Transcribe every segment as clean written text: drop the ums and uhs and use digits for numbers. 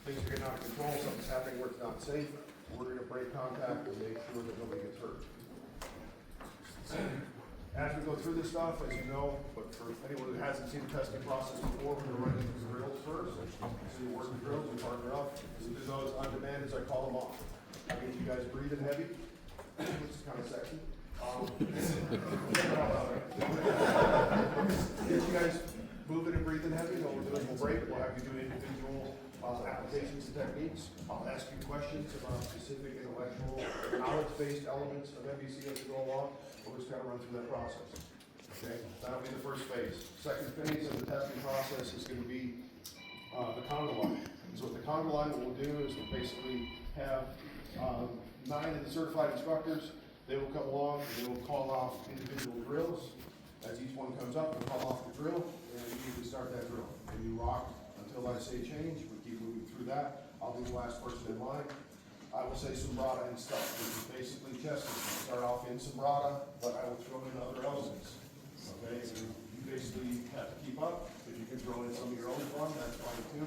things are getting out of control, something's happening where it's not safe, we're gonna break contact and make sure that nobody gets hurt. As we go through this stuff, as you know, but for anyone who hasn't seen the testing process before, we're gonna run into the drills first. So you work the drills, we partner up, we do those on demand as I call them off. I get you guys breathing heavy, which is kind of sexy. Get you guys moving and breathing heavy, what we'll do is we'll break, we'll have you do individual applications and techniques. I'll ask you questions about specific intellectual, knowledge-based elements of MBC as we go along. We'll just kind of run through that process. Okay, that'll be the first phase. Second phase of the testing process is going to be the conga line. So with the conga line, what we'll do is we'll basically have 9 of the certified instructors. They will come along and they will call off individual drills. As each one comes up, we'll call off the drill and we start that drill. And you rock until I say change. We keep moving through that. I'll be the last person in line. I will say sombrata and stuff, which is basically chest. Start off in sombrata, but I will throw in other elements. Okay, so you basically have to keep up. If you can throw in some of your own fun, that's fine too.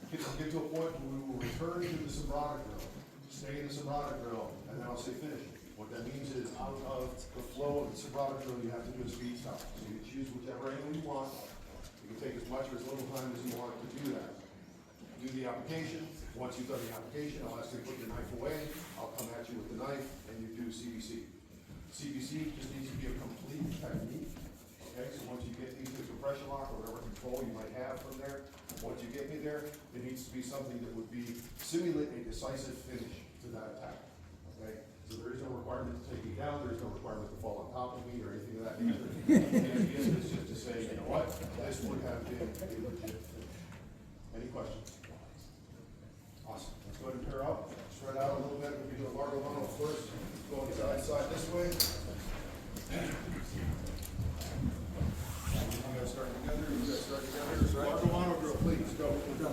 Get to a point where we will return to the sombrata drill. Stay in the sombrata drill, and then I'll say finish. What that means is out of the flow of the sombrata drill, you have to do a speed stop. So you can choose whichever angle you want. You can take as much or as little time as you want to do that. Do the application. Once you've done the application, I'll ask you to put your knife away. I'll come at you with the knife, and you do CBC. CBC just needs to be a complete technique. Okay, so once you get into the pressure lock or whatever control you might have from there, once you get me there, it needs to be something that would simulate a decisive finish to that attack. Okay, so there is no requirement to take me down. There is no requirement to fall on top of me or anything of that nature. The idea is just to say, you know what, this would have been a legit finish. Any questions? Awesome. Let's go ahead and pair up. Spread out a little bit. We'll do a Largo Mono first. Going side to side this way. You guys start together. You guys start together. Largo Mono drill, please. Go. Go.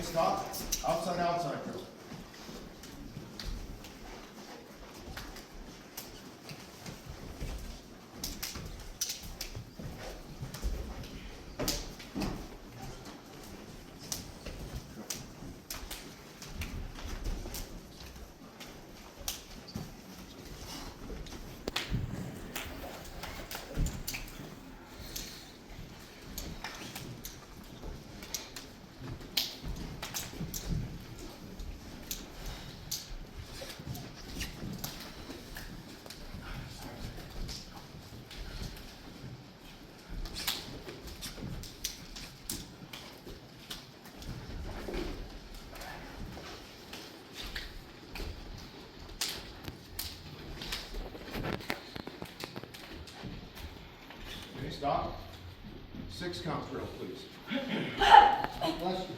Stop. Outside, outside drill. Stop. 6 count drill, please. Bless you.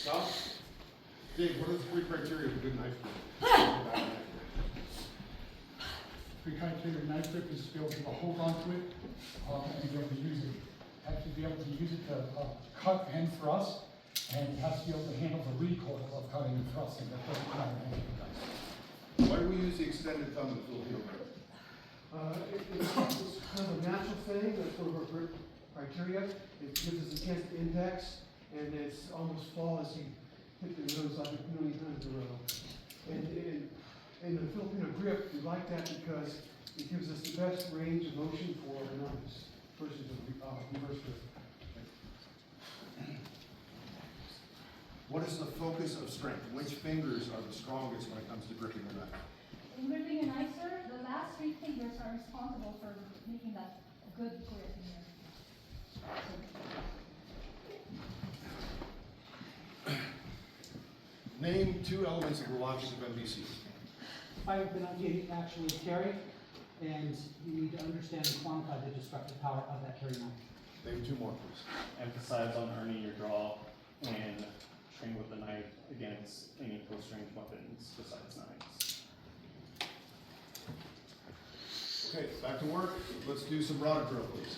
Stop. Dave, what are the 3 criteria of a good knife grip? 3 criteria of knife grip is to be able to hold on to it and be able to use it. Actually be able to use it to cut and thrust, and it has to be able to handle the recoil of cutting and thrusting that doesn't matter anything else. Why do we use the extended thumb in Filipino grip? It's kind of a natural thing, that's one of our criteria. It gives us a chance to index, and it's almost flawless. You hit the nose like a million times in a row. And in the Filipino grip, we like that because it gives us the best range of motion for the knives versus the reverse grip. What is the focus of strength? Which fingers are the strongest when it comes to gripping the knife? In gripping a knife, sir, the last 3 fingers are responsible for making that good grip in there. Name 2 elements of the logic of MBC. Fire penalty actually carry, and you need to understand and quantify the destructive power of that carry knife. Name 2 more, please. Emphasize on earning your draw and train with the knife against any close-range weapons besides knives. Okay, back to work. Let's do some broader drill, please.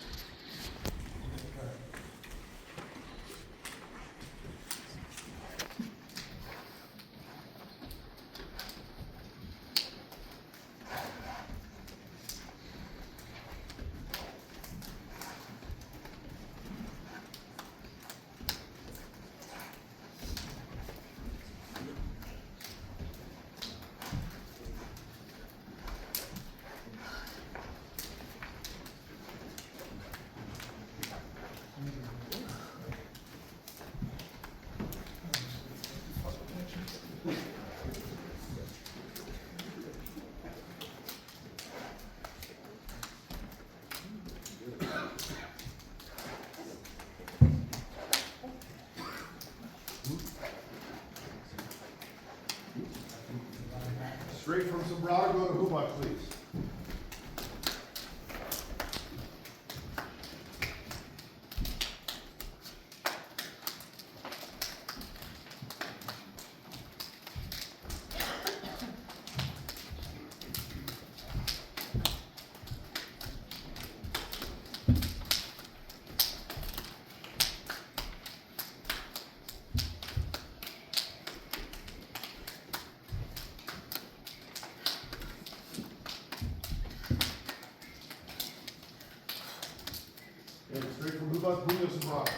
Straight from sombrado, go to hubak, please. And straight from hubak, puño sombrado.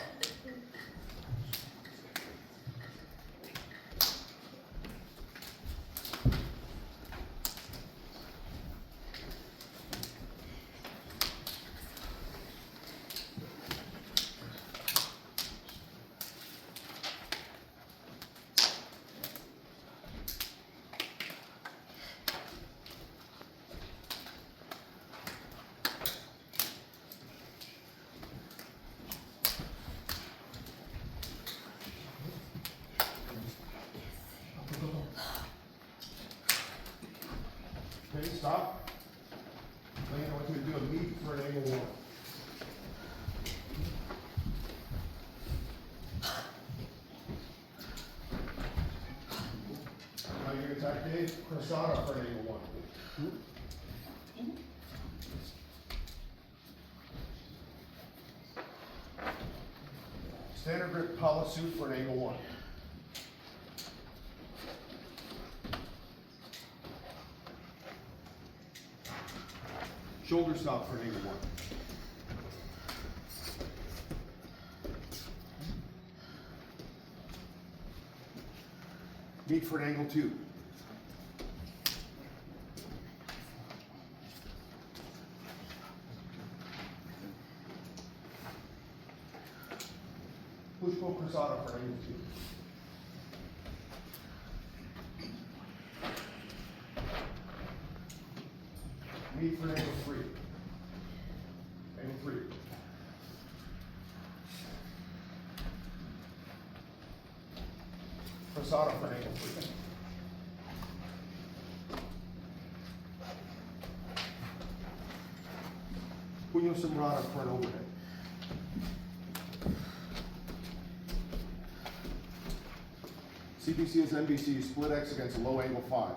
Okay, stop. Then I want you to do a meet for an angle 1. Now you're going to attack Dave Crosada for an angle 1. Standard grip Pala suit for an angle 1. Shoulder stop for an angle 1. Meet for an angle 2. Push pull cruzado for an angle 2. Meet for an angle 3. Angle 3. Cruzado for an angle 3. Puño sombrado for an overhead. CBC is MBC, split X against a low angle 5.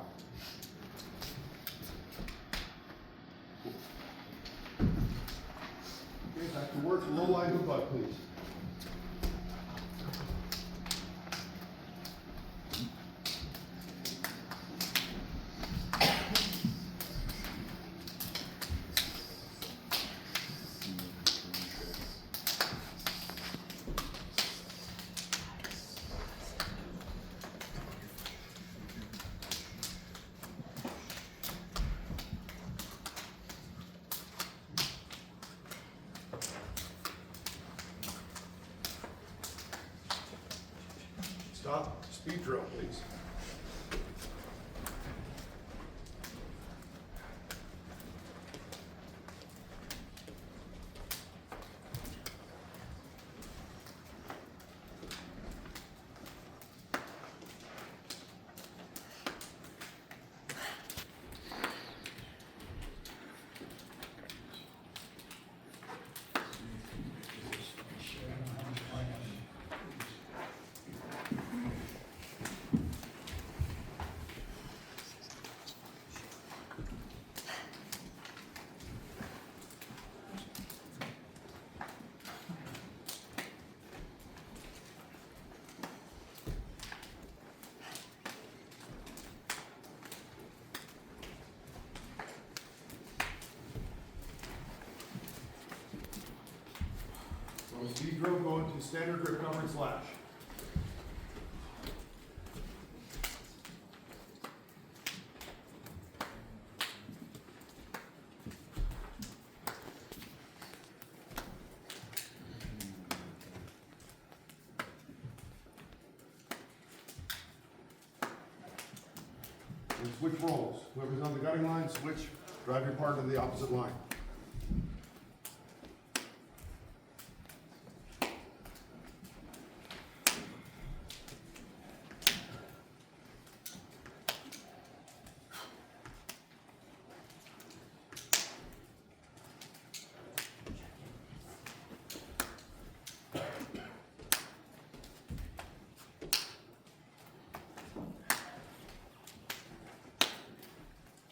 Okay, back to work, low line hook butt, please. stop, speed drill, please. So speed drill going to standard grip cover and slash. And switch rolls. Whoever's on the gutting line, switch, drive your part to the opposite line.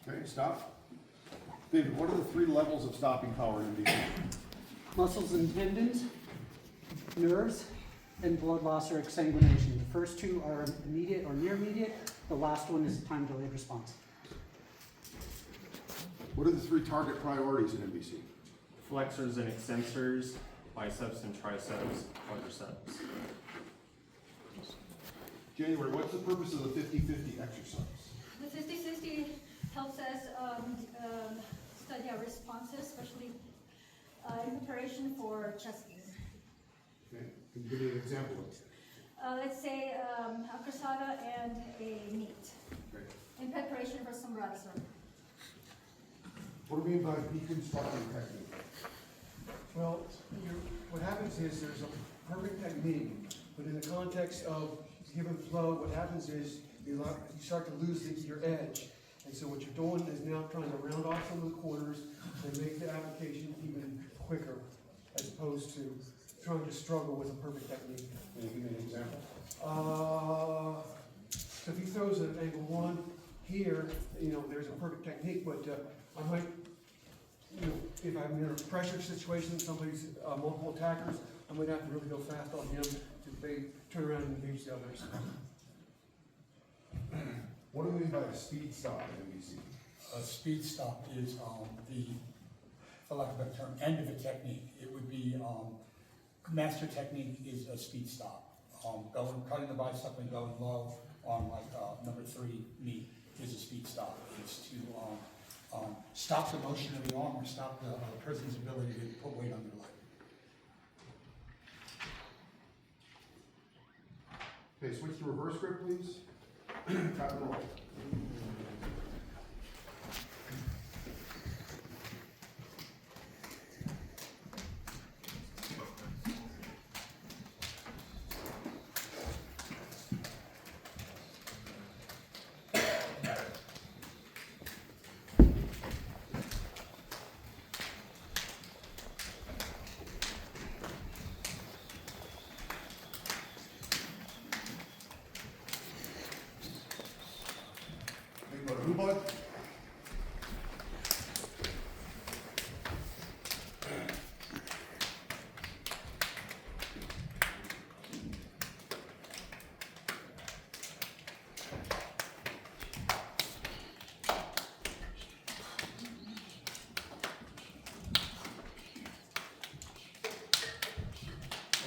Okay, stop. David, what are the 3 levels of stopping power in MBC? Muscles and tendons, nerves, and blood loss or exsanguination. The first 2 are immediate or near immediate. The last one is time delayed response. What are the 3 target priorities in MBC? Flexors and extensors, biceps and triceps, quadriceps. January, what's the purpose of the 50-50 exercise? The 50-60 helps us study our responses, especially in preparation for chest pain. Okay, can you give me an example of it? Let's say a cruzada and a meat Okay. in preparation for some rat surgery. What do we mean by deconstructing technique? Well, what happens is there's a perfect technique, but in the context of given flow, what happens is you start to lose your edge. And so what you're doing is now trying to round off some of the corners and make the application even quicker, as opposed to trying to struggle with a perfect technique. Can you give me an example? So if he throws at angle 1 here, there's a perfect technique, but I might, if I'm in a pressure situation, somebody's multiple attackers, I might have to really go fast on him to turn around and engage the others. What do we mean by a speed stop in MBC? A speed stop is the, for lack of a better term, end of a technique. It would be, master technique is a speed stop. Cutting the bicep and going low on like number 3 knee is a speed stop. It's to stop the motion of the arm or stop the person's ability to put weight on their leg. Okay, switch to reverse grip, please. Tap and roll. Bud.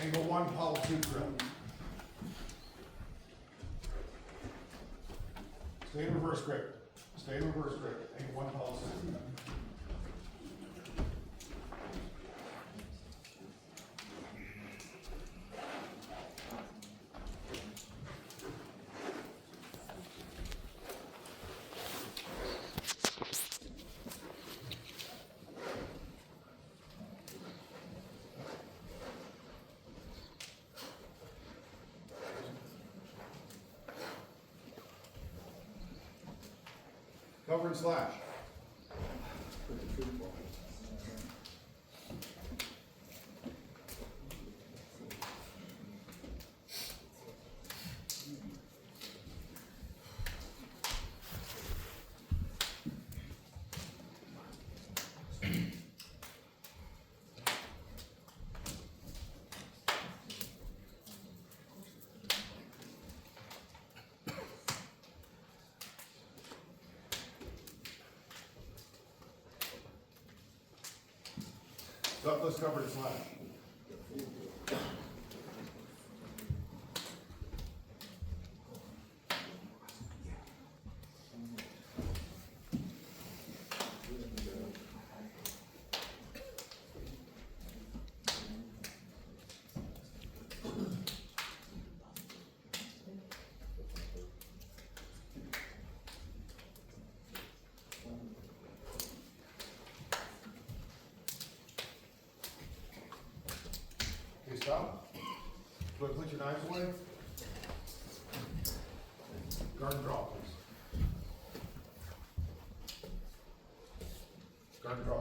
Angle 1, Paul Sutra. Stay in reverse grip. Stay in reverse grip. Angle 1, Paul Sutra. Cover and slash. Ductless cover and slash. Okay, stop. Go ahead, put your knives away. Guard and draw, please. Guard and draw.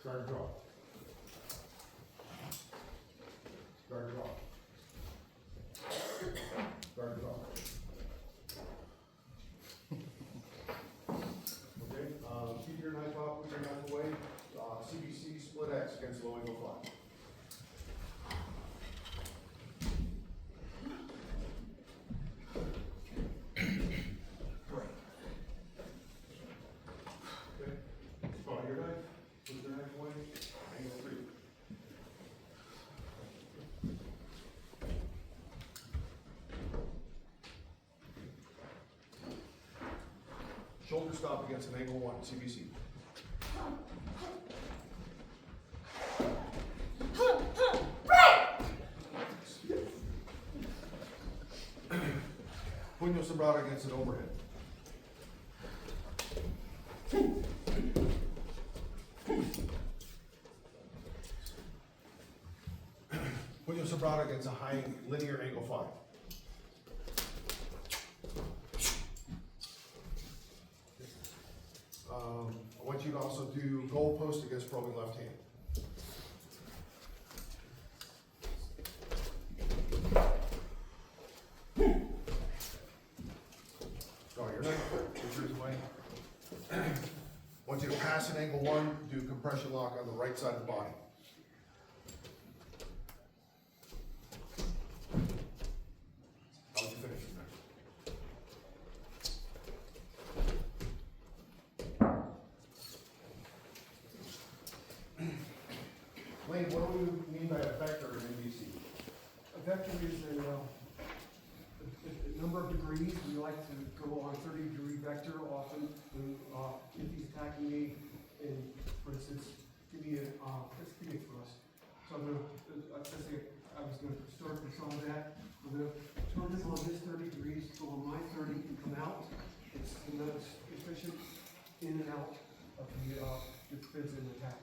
Guard and draw. Guard and draw. Guard and draw. Okay, keep your knife off, put your knife away. CBC split X against low angle fly. Okay, follow your knife, put your knife away, angle 3. Shoulder stop against an angle 1, CBC. Puño cerrado against an overhead. Puño cerrado against a high linear angle 5. I want you to also do goal post against probing left hand. Draw your knife, put yours away. I want you to pass an angle 1, do compression lock on the right side of the body. How would you finish it next? Lane, what do we mean by a vector in MBC? A vector is a number of degrees. We like to go on 30-degree vector often when, if he's attacking me, and for instance, give me a thrust. So I'm gonna, let's say I was gonna start with some of that. I'm gonna turn this on this 30 degrees, go on my 30 and come out. It's the most efficient in and out of the defense and attack.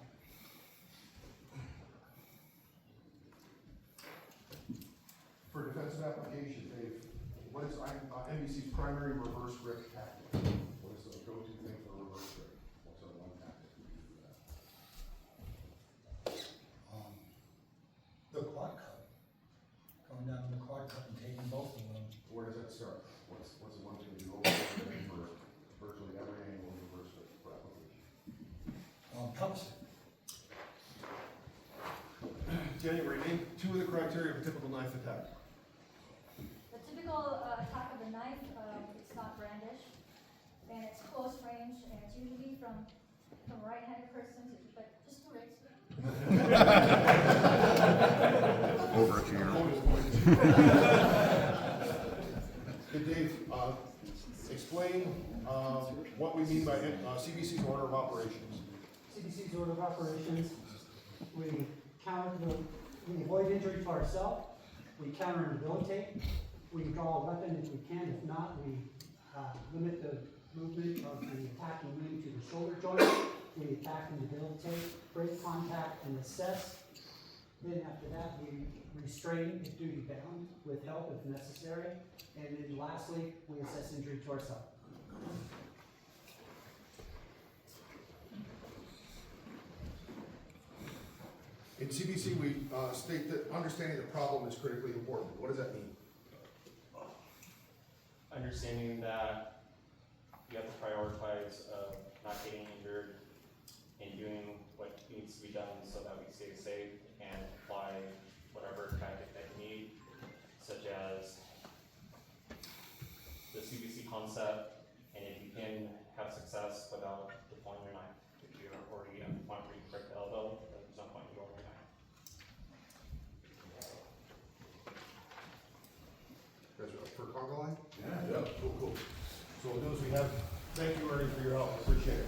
For defensive application, Dave, what is MBC's primary reverse grip tactic? What is the go-to thing for reverse grip? What's our one tactic we do for that? The quad cut. Going down the quad cut and taking both of them. Where does that start? What's the one thing you do over and over for virtually every angle of reverse grip for application? Compass. January, name 2 of the criteria of a typical knife attack. The typical attack of the knife, it's not brandish, and it's close range, and it's usually from a right-handed person to, but just to raise. Good, Dave, explain what we mean by CBC's order of operations. CBC's order of operations, we avoid injury to ourselves, we counter and debilitate, we draw a weapon if we can, if not, we limit the movement of the attacking unit to the shoulder joint, we attack and debilitate, break contact and assess, Then after that, we restrain if duty bound with help if necessary. And then lastly, we assess injury to ourselves. In CBC, we state that understanding the problem is critically important. What does that mean? Understanding that you have to prioritize not getting injured and doing what needs to be done so that we stay safe and apply whatever tactic that you need, such as the CBC concept, and if you can have success without deploying your knife. If you're already at the point where you break the elbow, there's no point in going your knife. Guys are up for conga line? Yeah. Cool. So what we'll do is we have, thank you, Ernie, for your help. I appreciate it.